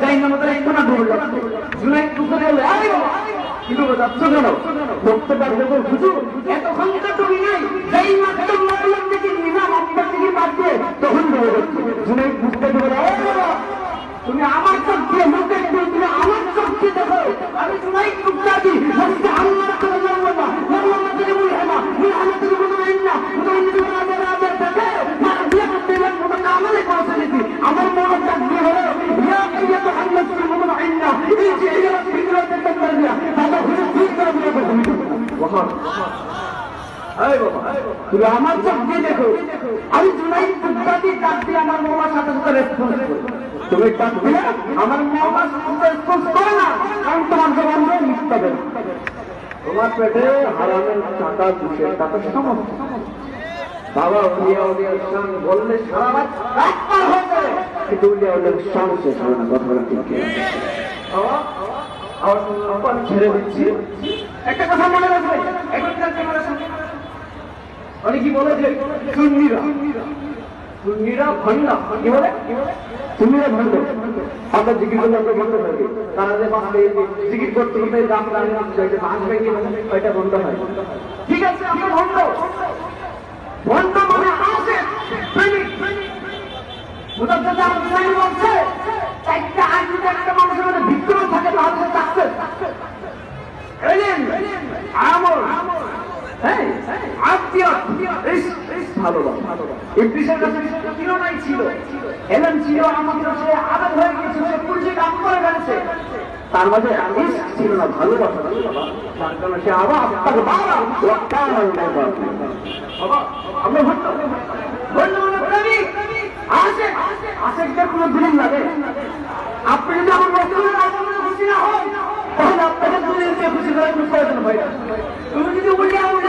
যাই না আমাদের একটু না দৌড় জুনাইদ দুপুরে হলে আরে বাবা কিন্তু যাচ্ছ কেন বক্তব্য যখন হুজুর এতক্ষণ তো তুমি নাই যেই মাত্র মাতলাম থেকে নিলাম আপনার থেকে বাদ দিয়ে তখন দৌড় হচ্ছে জুনাইদ বুঝতে পারে তুমি আমার চোখ দিয়ে মুখে তুমি আমার চোখ দিয়ে দেখো আমি জুনাইদ মুক্তাদি বলছি আল্লাহ করে বলবো না বলবো না তুমি বলি হ্যাঁ তুমি আমার থেকে বলবো না তুমি নিজে আমাদের আমাদের দেখে মার দিয়ে করতে বলবো না আমাদের পৌঁছে দিছি আমার মনে চাপ দিয়ে হলো ইয়া ইয়া তো আল্লাহ তুমি বলবো না এই যে এই ভিতরে দেখতে পারবি দাদা ঘুরে ঠিক করে বলবো ওয়াহ এই বাবা তুমি আমার চোখ দিয়ে দেখো আমি জুনাইদ মুক্তাদি ডাক দিয়ে আমার মামার সাথে সাথে রেসপন্স করি তুমি ডাক দিলে আমার মামার সাথে রেসপন্স করে না কারণ তোমার জবান দিয়ে মিথ্যা দেবে তোমার পেটে হারামের টাকা দুশের টাকা সমস্যা বাবা উলিয়া উলিয়ার শান বললে সারা রাত পার হয়ে যাবে কিন্তু উলিয়া উলিয়ার শান শেষ হবে না কথা বলা ঠিক বাবা ছেড়ে দিচ্ছি একটা কথা মনে রাখবে এখনকার জেনারেশন অনেক কি বলে যে সুন্নিরা ভণ্ড কি বলে সুন্নিরা ভণ্ড আমরা জিকির করলে আমরা ভণ্ড থাকি তারা যে জিকির করতে করতে দাম বাঁচবে কি ওইটা বন্ধ হয় ঠিক আছে আমরা ভণ্ড ভণ্ড মানে আসে প্রেমিক মুতাদ্দিদ আল-হুসাইনি বলছে একটা আইন একটা মানুষের মধ্যে ভিতরে থাকে তাহলে সে সাকসেস এলেন আমল হ্যাঁ আত্মীয়ত ভালোবাসা ইবলিসের কাছে নাই ছিল এলেন ছিল আমাদের সে আদত হয়ে গেছিল সে পুলিশে কাম করে ফেলছে তার মাঝে ছিল না ভালোবাসা তার কারণে সে আবার আপনাকে বাবা আমরা আসে আশেকদের কোনো দলিল লাগে আপনি যদি আমার খুশি না হন তাহলে আপনাকে দলিল দিয়ে খুশি করার কোনো প্রয়োজন হয় না তুমি যদি উল্টে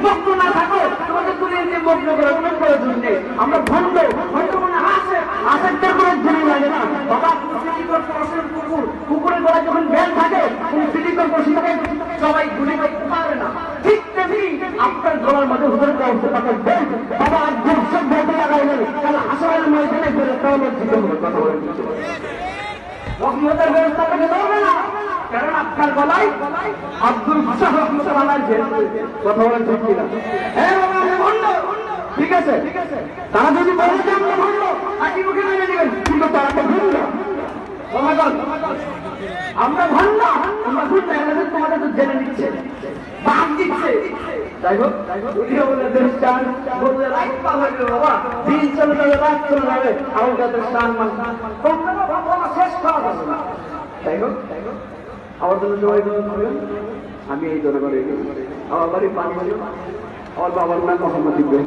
মগ্ন না থাকো তোমাদের দলিল দিয়ে মগ্ন করার কোনো প্রয়োজন নেই আমরা ভণ্ড মানে আশেকদের কোনো দলিল লাগে না বাবা কুকুরের গলায় যখন বেল থাকে তুমি সিলিকন বসে থাকে সবাই গুলি করতে পারবে না ঠিক তেমনি আপনার গলার মধ্যে হুজুরের অবস্থা থাকে বেল বাবা আর দুঃসব বলতে লাগাইলেন কারণ আসলে ময়দানে করে তাহলে জিতে হবে কথা বলে দিচ্ছে রহমতের ব্যবস্থা থেকে ধরবে না কারণ আপনার গলায় আব্দুল ভাষা রহমতুল্লাহ কথা বলেন ঠিক কিনা হ্যাঁ বাবা আমি ভণ্ড ঠিক আছে তারা যদি বলে যে আমরা ভণ্ড তাকে মুখে মেনে নেবেন কিন্তু তারা তো ভণ্ড আমরা ভণ্ড আমরা ভণ্ড তোমাদের তো জেনে নিচ্ছে বাদ দিচ্ছে যাই হোক দেশটান বলতে রাত পার হয়ে গেল বাবা দিন চলে যাবে রাত চলে যাবে আমাদের স্থান শেষ করা যাবে না যাই হোক আমার জন্য সবাই আমি এই ধরে আমার বাড়ি পানি আমার বাবার নাম মোহাম্মদ ইব্রাহিম।